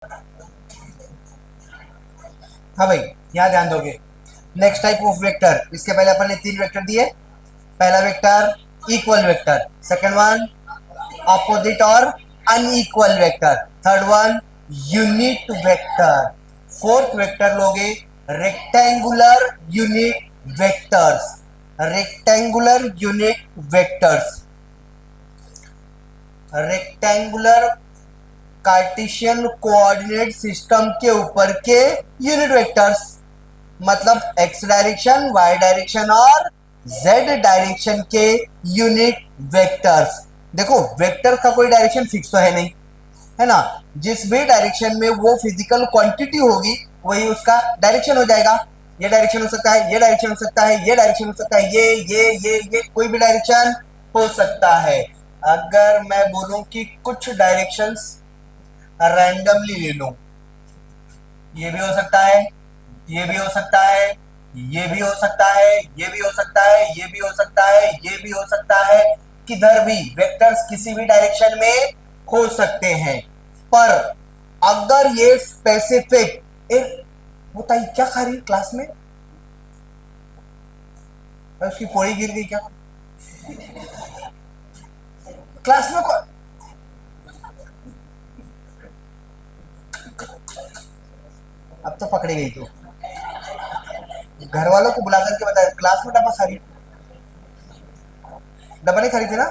हाँ भाई, यहाँ ध्यान दोगे। नेक्स्ट टाइप ऑफ वेक्टर, इसके पहले अपन ने तीन वेक्टर दिए। पहला vector equal vector, second one opposite और unequal vector, third one unit vector, fourth vector लोगे rectangular unit vectors. Rectangular unit vectors, rectangular Cartesian coordinate system के ऊपर के यूनिट वेक्टर्स, मतलब एक्स डायरेक्शन, वाई डायरेक्शन और Z direction के unit vectors. देखो vector का कोई डायरेक्शन फिक्स तो है नहीं, है ना। जिस भी डायरेक्शन में वो फिजिकल क्वांटिटी होगी वही उसका डायरेक्शन हो जाएगा। ये डायरेक्शन हो सकता है, ये डायरेक्शन हो सकता है, ये डायरेक्शन हो सकता है, ये कोई भी डायरेक्शन हो सकता है। अगर मैं बोलूं कि कुछ डायरेक्शंस रैंडमली ले लूं, ये भी हो सकता है, ये भी हो सकता है, ये भी हो सकता है, ये भी हो सकता है, ये भी हो सकता है, ये भी हो सकता है, किधर भी वेक्टर्स किसी भी डायरेक्शन में हो सकते हैं। पर अगर ये स्पेसिफिक, बताइए क्या खा रही है क्लास में? उसकी फोड़ी गिर गई क्या क्लास में? अब तो पकड़ी गई तू। घर वालों को बुला करके बता क्लास में डब्बा खा रही, डब्बा नहीं खा रही थी ना।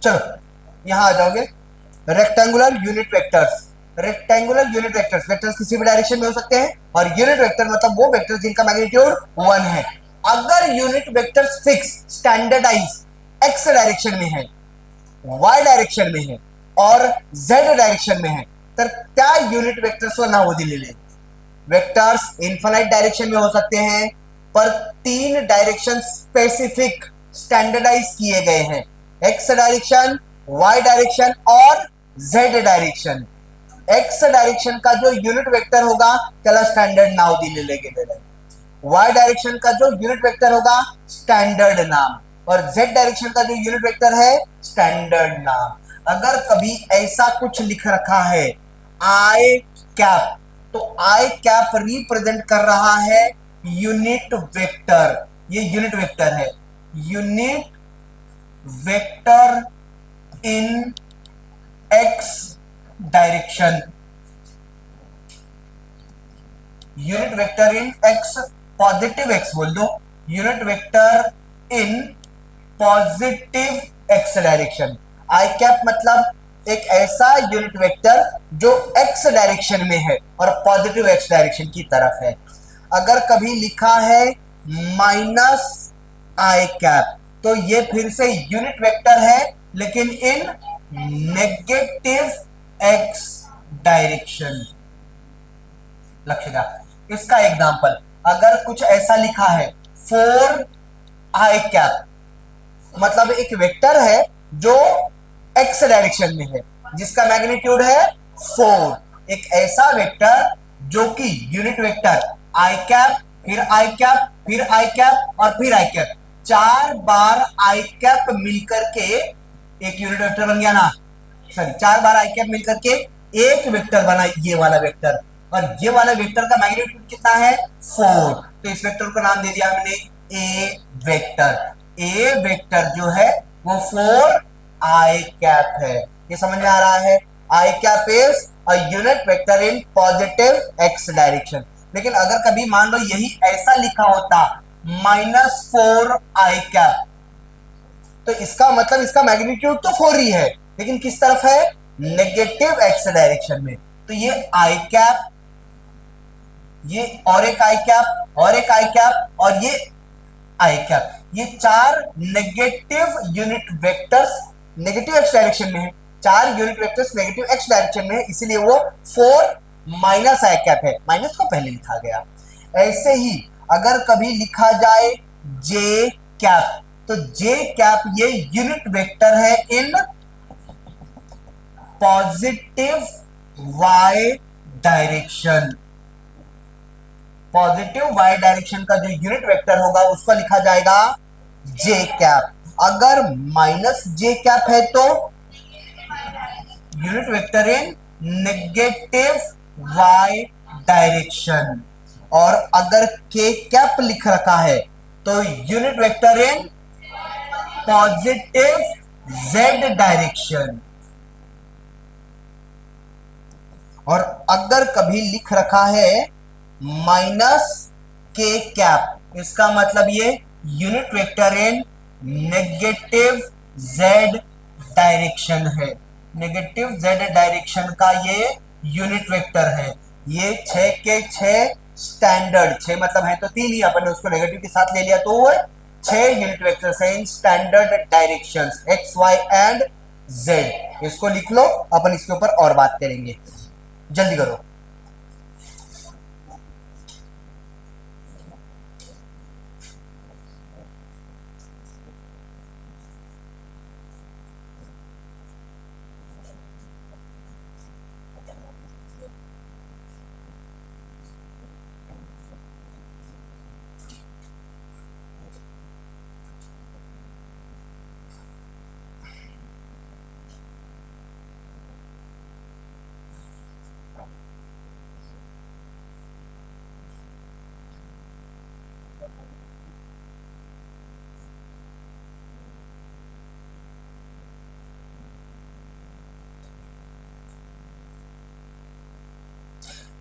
चलो यहां आ जाओगे, rectangular unit vectors. Rectangular unit vectors, vectors किसी भी डायरेक्शन में हो सकते हैं, और यूनिट वेक्टर मतलब वो वेक्टर जिनका मैग्नीट्यूड 1 है। अगर unit vectors fix standardise X direction में है, वाई डायरेक्शन में है और जेड डायरेक्शन में है, तर त्या युनिट वेक्टर्सवर नाव दिलेले। वेक्टर्स इन्फिनाइट डायरेक्शन में हो सकते हैं, पर तीन डायरेक्शन स्पेसिफिक स्टैंडर्डाइज किए गए हैं, एक्स डायरेक्शन, वाई डायरेक्शन और जेड डायरेक्शन। एक्स डायरेक्शन का जो यूनिट वेक्टर होगा त्याला स्टैंडर्ड नाव दिलेले गेलेलं आहे, वाई डायरेक्शन का जो यूनिट वेक्टर होगा स्टैंडर्ड नाम, और जेड डायरेक्शन का जो यूनिट वेक्टर है स्टैंडर्ड नाम। अगर कभी ऐसा कुछ लिख रखा है आई कैप, तो आई कैप रिप्रेजेंट कर रहा है यूनिट वेक्टर, ये यूनिट वेक्टर है, यूनिट वेक्टर इन एक्स डायरेक्शन, यूनिट वेक्टर इन एक्स, पॉजिटिव एक्स बोल दो, unit vector in positive X direction. I cap मतलब एक ऐसा यूनिट वेक्टर जो एक्स डायरेक्शन में है और पॉजिटिव एक्स डायरेक्शन की तरफ है। अगर कभी लिखा है माइनस आई कैप, तो ये फिर से यूनिट वेक्टर है लेकिन इन नेगेटिव एक्स डायरेक्शन। लक्ष्य का इसका एग्जांपल, अगर कुछ ऐसा लिखा है 4 आई कैप, मतलब एक वेक्टर है जो एक्स डायरेक्शन में है जिसका मैग्नीट्यूड है 4। एक ऐसा वेक्टर जो कि यूनिट वेक्टर आई कैप, फिर आई कैप, फिर आई कैप और फिर आई कैप, 4 बार आई कैप मिलकर के एक यूनिट वेक्टर बन गया ना। सॉरी, 4 बार आई कैप मिलकर के एक वेक्टर बना, ये वाला वेक्टर, और ये वाला वेक्टर का मैग्नीट्यूड कितना है 4। तो इस वेक्टर को नाम दे दिया हमने ए वेक्टर। ए वेक्टर जो है वो 4 आई कैप है। ये समझ में आ रहा है? I cap is a unit vector in positive X direction. लेकिन अगर कभी मान लो यही ऐसा लिखा होता -4 आई कैप, तो इसका मतलब इसका मैग्नीट्यूड तो 4 ही है, लेकिन किस तरफ है? नेगेटिव एक्स डायरेक्शन में। तो ये आई कैप, ये और एक आई कैप और एक आई कैप और ये आई कैप, ये 4 negative unit vectors negative X direction में है। 4 unit vectors negative X direction में है, इसीलिए वो 4 माइनस आई कैप है, माइनस को पहले लिखा गया। ऐसे ही अगर कभी लिखा जाए जे कैप, तो जे कैप ये यूनिट वेक्टर है in positive Y direction. Positive Y direction का जो यूनिट वेक्टर होगा उसको लिखा जाएगा जे कैप। अगर माइनस जे कैप है तो unit vector in negative Y direction. और अगर के कैप लिख रखा है तो unit vector in positive Z direction. और अगर कभी लिख रखा है माइनस के कैप, इसका मतलब ये unit vector in negative Z direction है। नेगेटिव जेड डायरेक्शन का ये यूनिट वेक्टर है। ये 6 के 6 स्टैंडर्ड, 6 मतलब है तो 3 ही, अपन ने उसको नेगेटिव के साथ ले लिया तो वो 6 यूनिट वेक्टर्स हैं in standard directions X Y and Z. इसको लिख लो, अपन इसके ऊपर और बात करेंगे। जल्दी करो।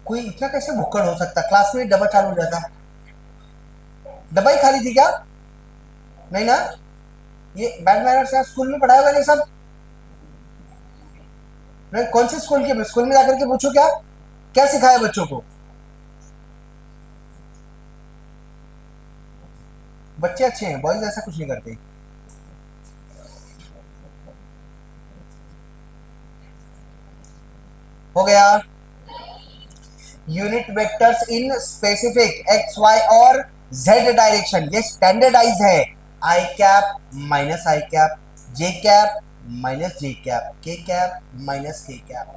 कोई इतना कैसे भुक्कड़ हो सकता, क्लास में डब्बा चालू हो जाता। डब्बा ही खाली थी क्या? नहीं ना? ये बैड मैनर्स यहाँ स्कूल में पढ़ाया होगा नहीं सब? नहीं, कौन से स्कूल के? स्कूल में जाकर के पूछो क्या क्या सिखाया बच्चों को। बच्चे अच्छे हैं, बॉयज ऐसा कुछ नहीं करते। हो गया। Unit vectors in specific X Y और जेड डायरेक्शन, ये स्टैंडर्डाइज है। I cap minus I cap, J cap minus J cap, K cap minus K cap.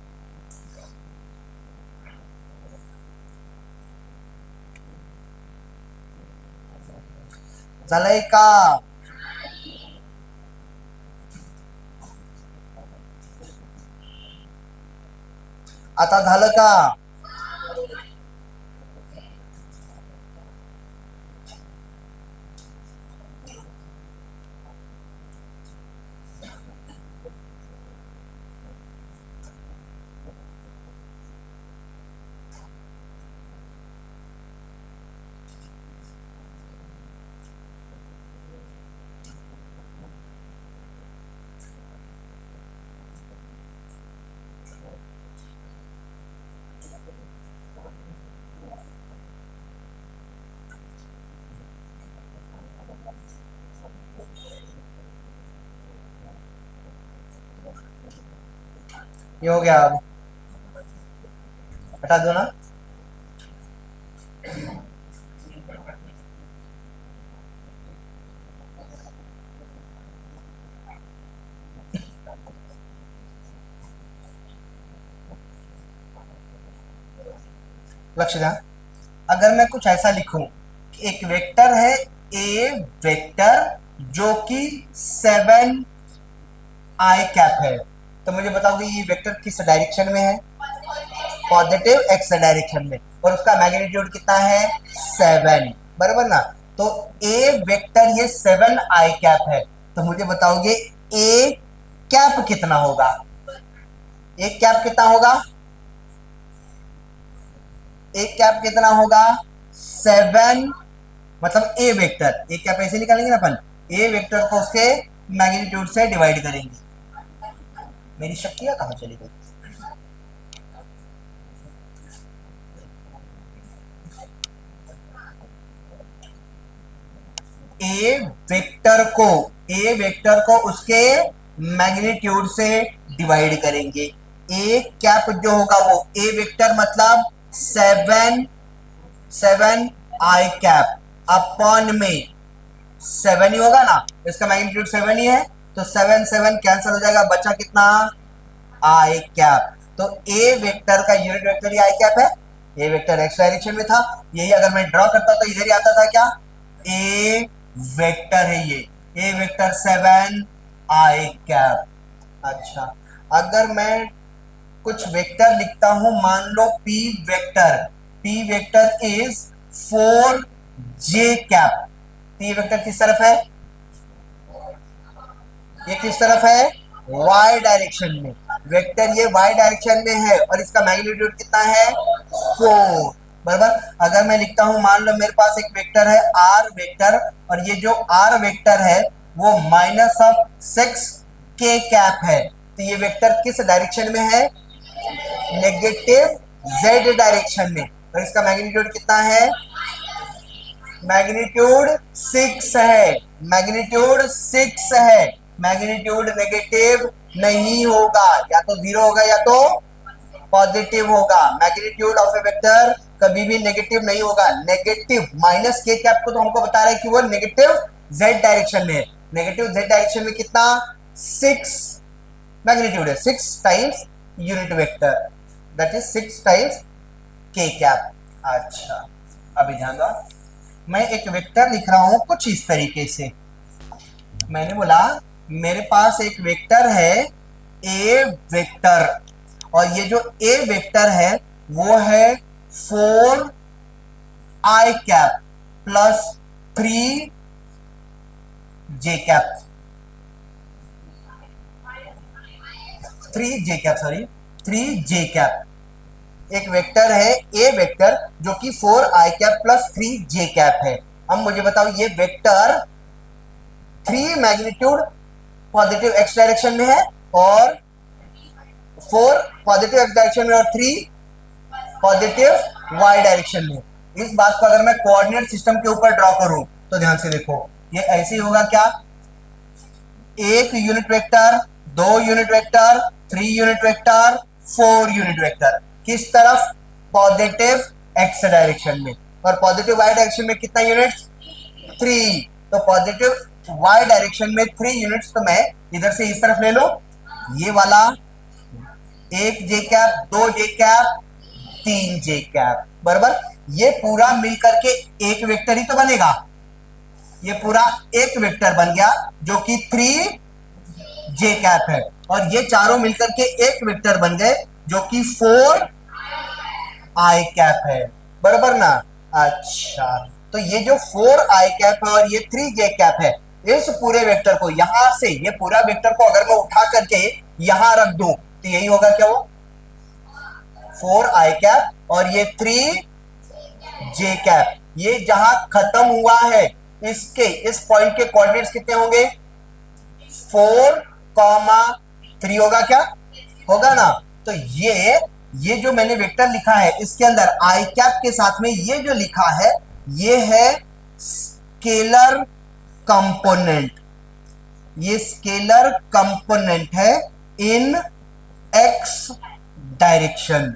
झालंय का? आता झालं का? ये हो गया, अब हटा दो ना। लक्ष्य ध्यान, अगर मैं कुछ ऐसा लिखूं कि एक वेक्टर है ए वेक्टर जो कि 7 आई कैप है, तो मुझे बताओगे ये वेक्टर किस डायरेक्शन में है? पॉजिटिव एक्स डायरेक्शन में, और उसका मैग्नीट्यूड कितना है? 7, बराबर ना? तो ए वेक्टर ये 7 आई कैप है, तो मुझे बताओगे ए कैप कितना होगा? ए कैप कितना होगा? ए कैप कितना होगा? 7, मतलब ए वेक्टर, ए कैप ऐसे निकालेंगे ना अपन, ए वेक्टर को उसके मैग्नीट्यूड से डिवाइड करेंगे। मेरी शक्तियां कहां चली गई? ए वेक्टर को उसके मैग्नीट्यूड से डिवाइड करेंगे। ए कैप जो होगा वो ए वेक्टर मतलब 7 आई कैप अपॉन में 7 ही होगा ना, इसका मैग्नीट्यूड 7 ही है, तो 7 7 कैंसिल हो जाएगा, बचा कितना? आई कैप। तो ए वेक्टर का यूनिट वेक्टर ही आई कैप है। ए वेक्टर एक्स डायरेक्शन में था, यही अगर मैं ड्रॉ करता तो इधर ही आता था क्या? ए वेक्टर है ये, ए वेक्टर 7 आई कैप। अच्छा, अगर मैं कुछ वेक्टर लिखता हूं, मान लो P vector is 4j cap. P vector किस तरफ है? ये किस तरफ है? y डायरेक्शन में। वेक्टर ये y डायरेक्शन में है और इसका मैग्नीट्यूड कितना है? 4। बराबर। अगर मैं लिखता हूं, मान लो मेरे पास एक वेक्टर है r वेक्टर, और ये जो r वेक्टर है वो -6 k कैप है, तो ये वेक्टर किस डायरेक्शन में है? नेगेटिव z डायरेक्शन में। और इसका मैग्नीट्यूड कितना है? मैग्नीट्यूड 6 है। मैग्नीट्यूड 6 है। मैग्नीट्यूड नेगेटिव नहीं होगा, या तो 0 होगा या तो पॉजिटिव होगा। मैग्नीट्यूड ऑफ ए वेक्टर कभी भी नेगेटिव नहीं होगा। नेगेटिव माइनस के कैप को तो हमको बता रहा है कि वो नेगेटिव z डायरेक्शन में है। नेगेटिव z डायरेक्शन में कितना? 6 मैग्नीट्यूड है, 6 times unit vector, that is 6 times के कैप। अच्छा, अभी ध्यान दो, मैं एक वेक्टर लिख रहा हूं कुछ इस तरीके से। मैंने बोला मेरे पास एक वेक्टर है ए वेक्टर, और ये जो ए वेक्टर है वो है 4i cap plus 3j cap, 3j cap. एक वेक्टर है ए वेक्टर जो कि 4i cap plus 3j cap है। अब मुझे बताओ, ये vector 3 magnitude positive x direction में है और 4 पॉजिटिव x डायरेक्शन में और 3 पॉजिटिव y डायरेक्शन में। इस बात को अगर मैं कोऑर्डिनेट सिस्टम के ऊपर ड्रॉ करूं तो ध्यान से देखो, ये ऐसे ही होगा क्या? 1 unit vector, 2 unit vector, 3 unit vector, 4 unit vector. किस तरफ? पॉजिटिव x डायरेक्शन में। और पॉजिटिव y डायरेक्शन में कितना यूनिट्स? 3। तो पॉजिटिव y डायरेक्शन में 3 यूनिट्स, तो मैं इधर से इस तरफ ले लो, ये वाला 1j cap, 2j cap, 3j cap, बराबर। ये पूरा मिलकर के एक वेक्टर ही तो बनेगा। ये पूरा एक वेक्टर बन गया जो कि 3j कैप है, और ये चारों मिलकर के एक वेक्टर बन गए जो कि 4i कैप है, बराबर ना। अच्छा, तो ये जो 4i कैप है और ये 3j कैप है, इस पूरे वेक्टर को यहां से, ये पूरा वेक्टर को अगर मैं उठा करके यहां रख दूं तो यही होगा क्या? वो 4i कैप और ये 3j कैप। ये जहां खत्म हुआ है, इसके इस पॉइंट के कोऑर्डिनेट्स कितने होंगे? 4,3 होगा क्या? होगा ना। तो ये जो मैंने वेक्टर लिखा है इसके अंदर i कैप के साथ में ये जो लिखा है ये है स्केलर कंपोनेंट। ये स्केलर कंपोनेंट है इन x direction,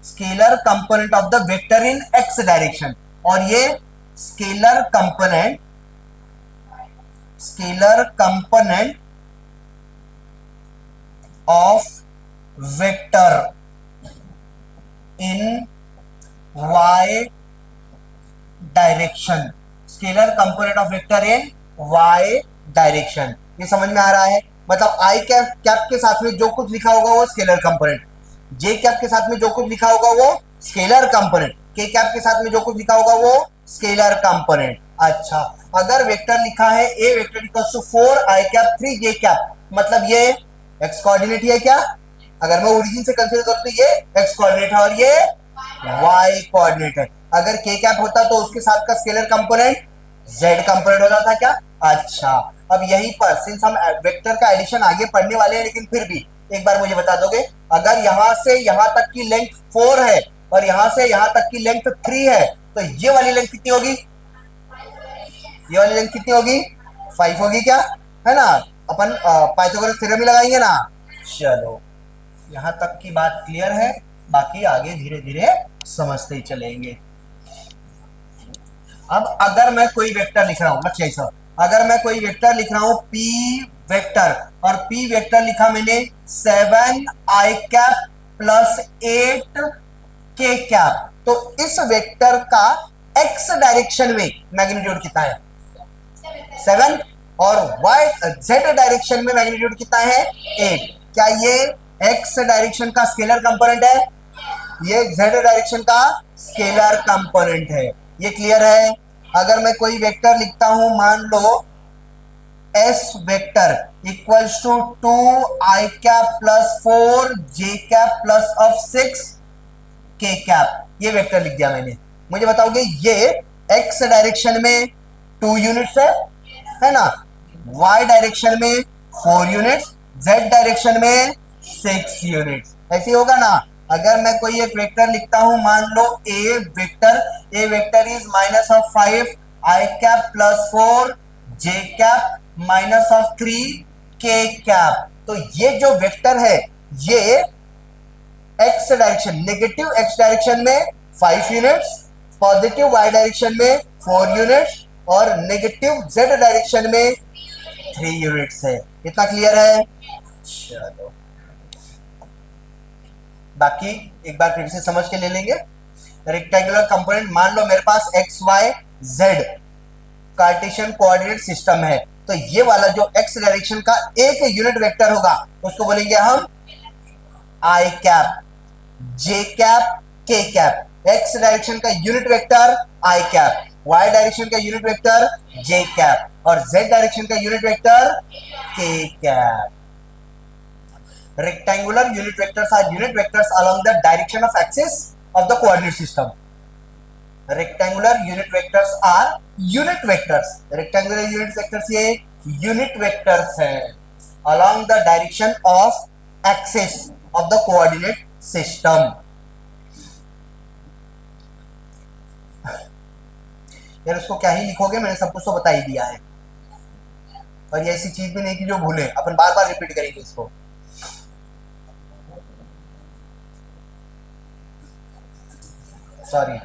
scalar component of the vector in x direction. और ये scalar component of vector in y direction, scalar component of vector in y direction. ये समझ में आ रहा है? मतलब i कैप के साथ में जो कुछ लिखा होगा वो स्केलर कंपोनेंट, j कैप के साथ में जो कुछ लिखा होगा वो स्केलर कंपोनेंट, k कैप के साथ में जो कुछ लिखा होगा वो स्केलर कंपोनेंट। अच्छा, अगर वेक्टर लिखा है a vector equals to 4i cap 3j cap, मतलब ये x कोऑर्डिनेट ही है क्या? अगर मैं ओरिजिन से कंसीडर करूं तो ये x कोऑर्डिनेट है और ये y कोऑर्डिनेट है। अगर k कैप होता तो उसके साथ का स्केलर कंपोनेंट z कंपोनेंट हो जाता क्या? अच्छा, अब यहीं पर सिंस हम वेक्टर का एडिशन आगे पढ़ने वाले हैं, लेकिन फिर भी एक बार मुझे बता दोगे, अगर यहां से यहां तक की लेंथ 4 है और यहां से यहां तक की लेंथ 3 है, तो ये वाली लेंथ कितनी होगी? ये वाली लेंथ कितनी होगी? 5 होगी क्या? है ना। अपन पाइथागोरस थ्योरम ही लगाएंगे ना। चलो, यहां तक की बात क्लियर है, बाकी आगे धीरे धीरे समझते ही चलेंगे। अब अगर मैं कोई वेक्टर लिख रहा हूं, लक्ष्य सर, अगर मैं कोई वेक्टर लिख रहा हूं p वेक्टर, और p वेक्टर लिखा मैंने 7i cap plus 8k cap, तो इस वेक्टर का x डायरेक्शन में मैग्नीट्यूड कितना है? 7, और y z डायरेक्शन में मैग्नीट्यूड कितना है? 8। क्या ये एक्स डायरेक्शन का स्केलर कंपोनेंट है, ये जेड डायरेक्शन का स्केलर कंपोनेंट है। ये क्लियर है? अगर मैं कोई वेक्टर लिखता हूं, मान लो S vector equals to 2 i cap plus 4 j cap plus of 6 k cap, ये वेक्टर लिख दिया मैंने। मुझे बताओगे ये एक्स डायरेक्शन में 2 यूनिट्स है ना, वाई डायरेक्शन में 4 यूनिट्स, जेड डायरेक्शन में 6 यूनिट्स, ऐसे होगा ना। अगर मैं कोई एक वेक्टर लिखता हूं, मान लो A vector is minus of 5 I cap plus 4 J cap minus of 3 K cap, तो ये जो वेक्टर है ये X direction, negative X direction में 5 यूनिट्स, पॉजिटिव वाई डायरेक्शन में 4 यूनिट्स और नेगेटिव जेड डायरेक्शन में 3 यूनिट्स है। इतना क्लियर है? चलो बाकी एक बार फिर से समझ के ले लेंगे। रेक्टेंगुलर कंपोनेंट, मान लो मेरे पास X Y Z Cartesian coordinate system है, तो ये वाला जो एक्स डायरेक्शन का एक यूनिट वेक्टर होगा उसको बोलेंगे हम आई cap, J cap, K cap. X direction का यूनिट वेक्टर आई कैप, वाई डायरेक्शन का यूनिट वेक्टर जे कैप और जेड डायरेक्शन का यूनिट वेक्टर के cap. Rectangular unit vectors are unit vectors along the direction of axis of the coordinate system. Rectangular unit vectors are unit vectors. Rectangular unit vectors ये unit vectors हैं along the direction of axis of the coordinate system. यार उसको क्या ही लिखोगे, मैंने सब कुछ तो बता ही दिया है। और ये ऐसी चीज भी नहीं कि जो भूले, अपन बार बार रिपीट करेंगे इसको। सॉरी,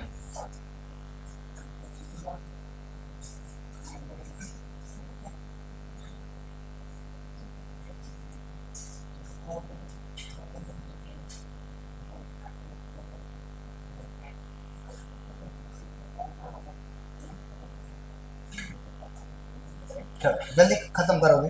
जल्दी खत्म करोगे।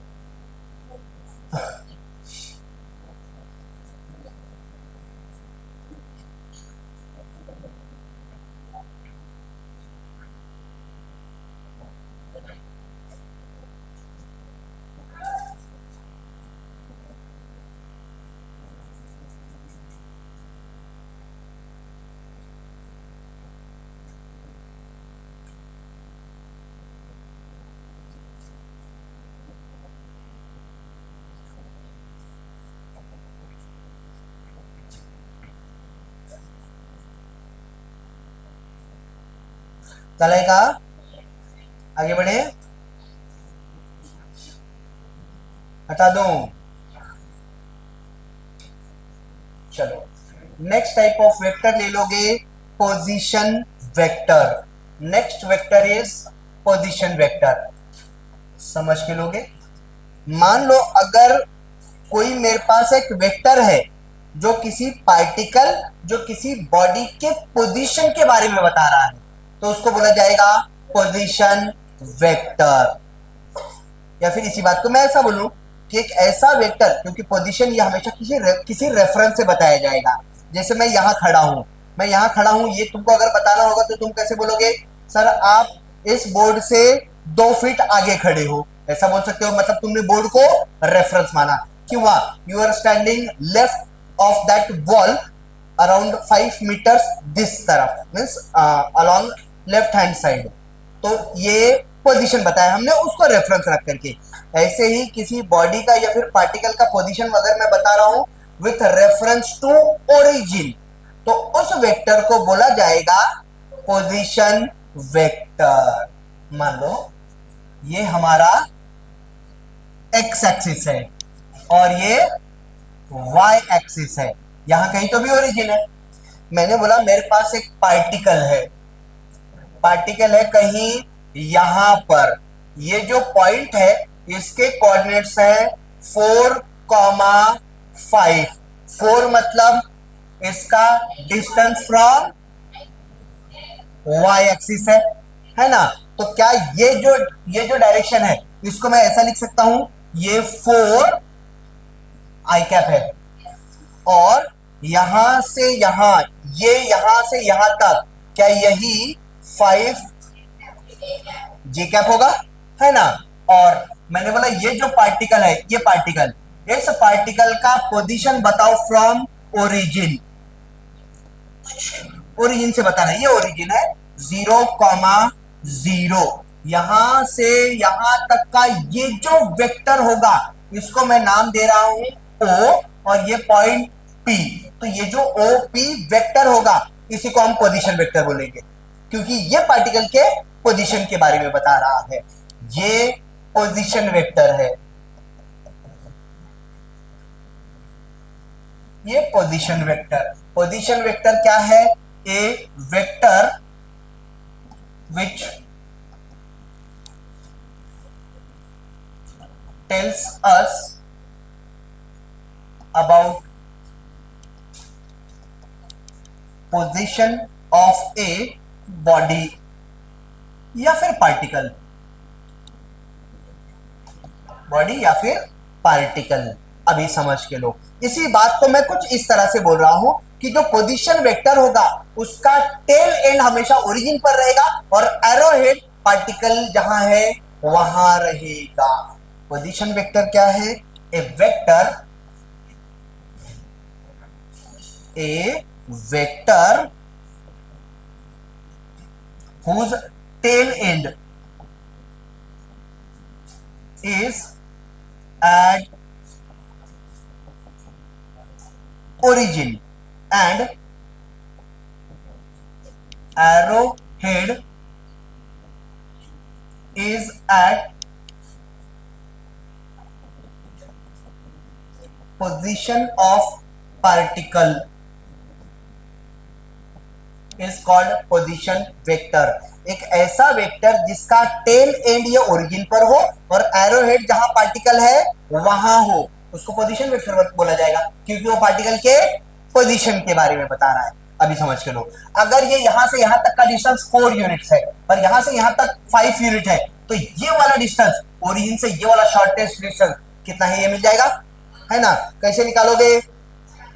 चलेगा, आगे बढ़े, हटा दो। चलो नेक्स्ट टाइप ऑफ वेक्टर ले लोगे, position vector. Next vector is position vector, समझ के लोगे। मान लो अगर कोई मेरे पास एक वेक्टर है जो किसी पार्टिकल, जो किसी बॉडी के पोजीशन के बारे में बता रहा है, तो उसको बोला जाएगा पोजीशन वेक्टर। या फिर इसी बात को मैं ऐसा बोलूं कि एक ऐसा वेक्टर, क्योंकि पोजीशन ये हमेशा किसी रेफरेंस से बताया जाएगा। जैसे मैं यहाँ खड़ा हूं, ये तुमको अगर बताना होगा तो तुम कैसे बोलोगे, सर आप इस बोर्ड से 2 फीट आगे खड़े हो, ऐसा बोल सकते हो। मतलब तुमने बोर्ड को रेफरेंस माना कि वाह, you are standing left of that wall around 5 metres this तरफ, means along left hand side. तो ये पोजीशन बताया हमने उसको रेफरेंस रख करके। ऐसे ही किसी बॉडी का या फिर पार्टिकल का पोजीशन अगर मैं बता रहा हूं विथ रेफरेंस टू ओरिजिन, तो उस वेक्टर को बोला जाएगा पोजीशन वेक्टर। मान लो ये हमारा एक्स एक्सिस है और ये वाई एक्सिस है, यहां कहीं तो भी ओरिजिन है। मैंने बोला मेरे पास एक पार्टिकल है कहीं यहां पर, ये जो पॉइंट है इसके कोऑर्डिनेट्स है 4,5। 4 मतलब इसका डिस्टेंस फ्रॉम वाई एक्सिस है ना। तो क्या ये जो डायरेक्शन है इसको मैं ऐसा लिख सकता हूं, ये 4 आई कैप है, और यहां से यहां, ये यहां से यहां तक, क्या यही 5 जे कैप होगा, है ना। और मैंने बोला ये जो पार्टिकल है, ये पार्टिकल, इस पार्टिकल का पोजीशन बताओ फ्रॉम ओरिजिन, ओरिजिन से बताना, ये ओरिजिन है 0,0, यहां से यहां तक का ये जो वेक्टर होगा, इसको मैं नाम दे रहा हूं ओ, और ये पॉइंट पी, तो ये जो ओ पी वेक्टर होगा, इसी को हम पोजीशन वेक्टर बोलेंगे, क्योंकि ये पार्टिकल के पोजीशन के बारे में बता रहा है। ये पोजीशन वेक्टर है, ये पोजीशन वेक्टर। पोजीशन वेक्टर क्या है? A vector which tells us about position of a body या फिर पार्टिकल, बॉडी या फिर पार्टिकल। अभी समझ के लो, इसी बात को मैं कुछ इस तरह से बोल रहा हूं कि जो पोजीशन वेक्टर होगा उसका टेल एंड हमेशा ओरिजिन पर रहेगा और एरो हेड पार्टिकल जहां है वहां रहेगा। पोजीशन वेक्टर क्या है? A vector whose tail end is at origin and arrowhead is at position of particle is called position vector. एक ऐसा वेक्टर जिसका टेल एंड ये ओरिजिन पर हो और एरो हेड जहां पार्टिकल है वहां हो, उसको पोजीशन वेक्टर बोला जाएगा, क्योंकि वो पार्टिकल के पोजीशन के बारे में बता रहा है। अभी समझ के लो, अगर ये यहां से यहां तक का डिस्टेंस 4 यूनिट्स है और यहां से यहां तक 5 यूनिट है, तो ये वाला डिस्टेंस ओरिजिन से ये वाला शॉर्टेस्ट डिस्टेंस कितना है, ये मिल जाएगा, है ना। कैसे निकालोगे?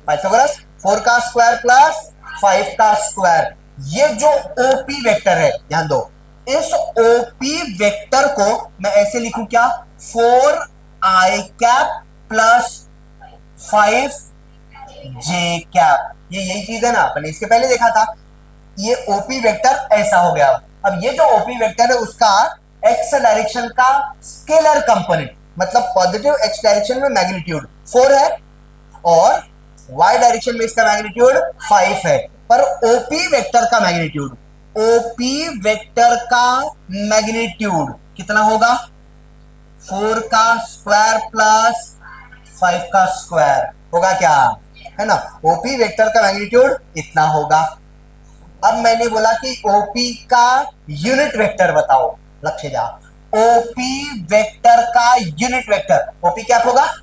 पाइथागोरस, 4 का स्क्वायर प्लस 5 का स्क्वायर। ये जो ओपी वेक्टर है, ध्यान दो, इस ओपी वेक्टर को मैं ऐसे लिखूं क्या? 4i cap plus 5j cap. ये यही चीज है ना, अपने इसके पहले देखा था। ये ओपी वेक्टर ऐसा हो गया। अब ये जो ओपी वेक्टर है उसका एक्स डायरेक्शन का स्केलर कंपोनेंट, मतलब पॉजिटिव एक्स डायरेक्शन में मैग्नीट्यूड 4 है और y डायरेक्शन में इसका मैग्नीट्यूड 5 है, पर ओपी वेक्टर का मैग्नीट्यूड, ओपी वेक्टर का मैग्नीट्यूड कितना होगा? 4 का स्क्वायर प्लस 5 का स्क्वायर होगा क्या, है ना। ओपी वेक्टर का मैग्नीट्यूड इतना होगा। अब मैंने बोला कि ओपी का यूनिट वेक्टर बताओ, लक्ष्य जा। ओपी वेक्टर का यूनिट वेक्टर, ओपी क्या होगा?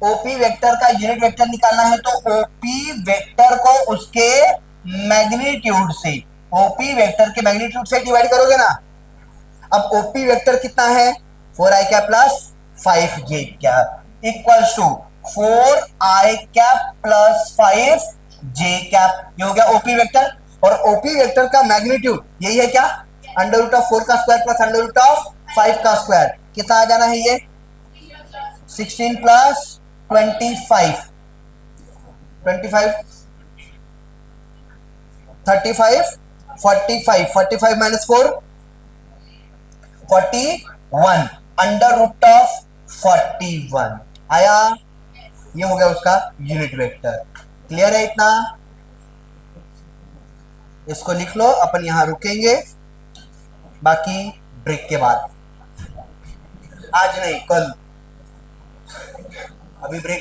ओपी वेक्टर का यूनिट वेक्टर निकालना है तो ओपी वेक्टर को उसके मैग्नीट्यूड से, ओपी वेक्टर के मैग्नीट्यूड से डिवाइड करोगे ना। अब ओपी वेक्टर कितना है? 4i cap plus 5j cap equals to 4i cap plus 5j cap. ये हो गया ओपी वेक्टर। और ओपी वेक्टर का मैग्नीट्यूड यही है क्या? अंडर रूट ऑफ 4 का square plus under root of 5 का स्क्वायर। कितना आ जाना है ये? 16 plus 25, 35, 45 minus 4, 41 under root of 41 आया। ये हो गया उसका यूनिट वेक्टर। क्लियर है इतना? इसको लिख लो, अपन यहां रुकेंगे, बाकी ब्रेक के बाद, आज नहीं कल, अभी ब्रेक